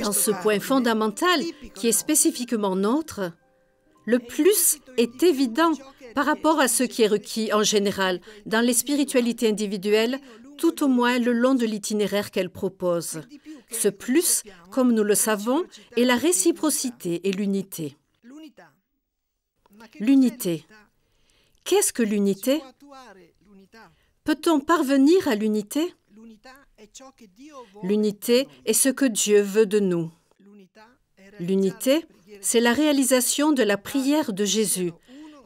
Dans ce point fondamental, qui est spécifiquement nôtre, le plus est évident par rapport à ce qui est requis en général dans les spiritualités individuelles, tout au moins le long de l'itinéraire qu'elle propose. Ce plus, comme nous le savons, est la réciprocité et l'unité. L'unité. Qu'est-ce que l'unité? Peut-on parvenir à l'unité? L'unité est ce que Dieu veut de nous. L'unité, c'est la réalisation de la prière de Jésus.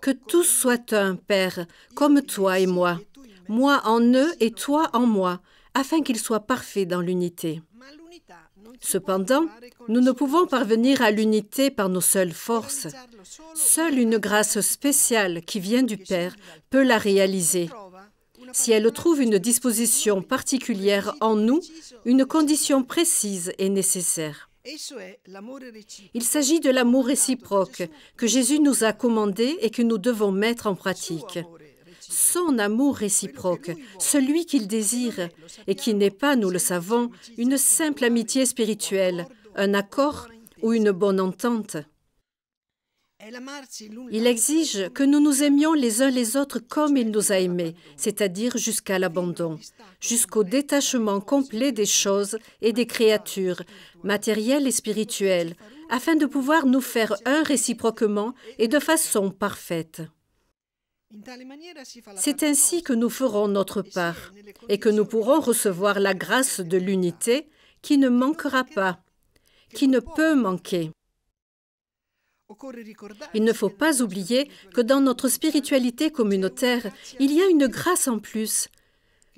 Que tous soient un, Père, comme toi et moi en eux et toi en moi, afin qu'ils soient parfaits dans l'unité. Cependant, nous ne pouvons parvenir à l'unité par nos seules forces. Seule une grâce spéciale qui vient du Père peut la réaliser. Si elle trouve une disposition particulière en nous, une condition précise est nécessaire. Il s'agit de l'amour réciproque que Jésus nous a commandé et que nous devons mettre en pratique. Son amour réciproque, celui qu'il désire, et qui n'est pas, nous le savons, une simple amitié spirituelle, un accord ou une bonne entente. Il exige que nous nous aimions les uns les autres comme il nous a aimés, c'est-à-dire jusqu'à l'abandon, jusqu'au détachement complet des choses et des créatures, matérielles et spirituelles, afin de pouvoir nous faire un réciproquement et de façon parfaite. C'est ainsi que nous ferons notre part et que nous pourrons recevoir la grâce de l'unité qui ne manquera pas, qui ne peut manquer. Il ne faut pas oublier que dans notre spiritualité communautaire, il y a une grâce en plus,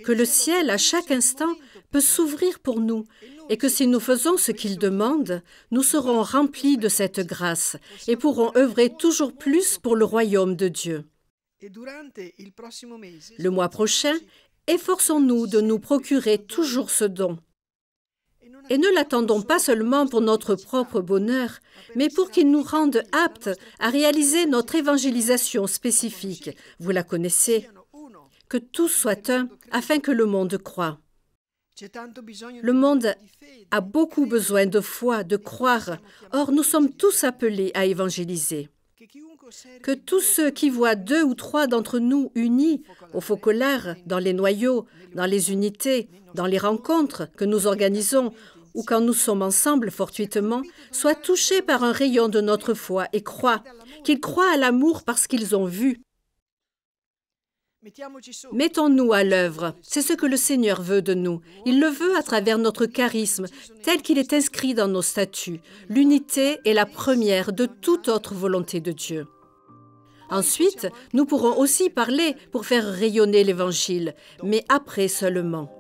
que le ciel, à chaque instant, peut s'ouvrir pour nous et que si nous faisons ce qu'il demande, nous serons remplis de cette grâce et pourrons œuvrer toujours plus pour le royaume de Dieu. Le mois prochain, efforçons-nous de nous procurer toujours ce don. Et ne l'attendons pas seulement pour notre propre bonheur, mais pour qu'il nous rende aptes à réaliser notre évangélisation spécifique. Vous la connaissez. Que tous soient un, afin que le monde croie. Le monde a beaucoup besoin de foi, de croire. Or, nous sommes tous appelés à évangéliser. Que tous ceux qui voient 2 ou 3 d'entre nous unis, au focolare, dans les noyaux, dans les unités, dans les rencontres que nous organisons, ou quand nous sommes ensemble fortuitement, soient touchés par un rayon de notre foi et croient, qu'ils croient à l'amour parce qu'ils ont vu. Mettons-nous à l'œuvre. C'est ce que le Seigneur veut de nous. Il le veut à travers notre charisme, tel qu'il est inscrit dans nos statuts. L'unité est la première de toute autre volonté de Dieu. Ensuite, nous pourrons aussi parler pour faire rayonner l'Évangile, mais après seulement.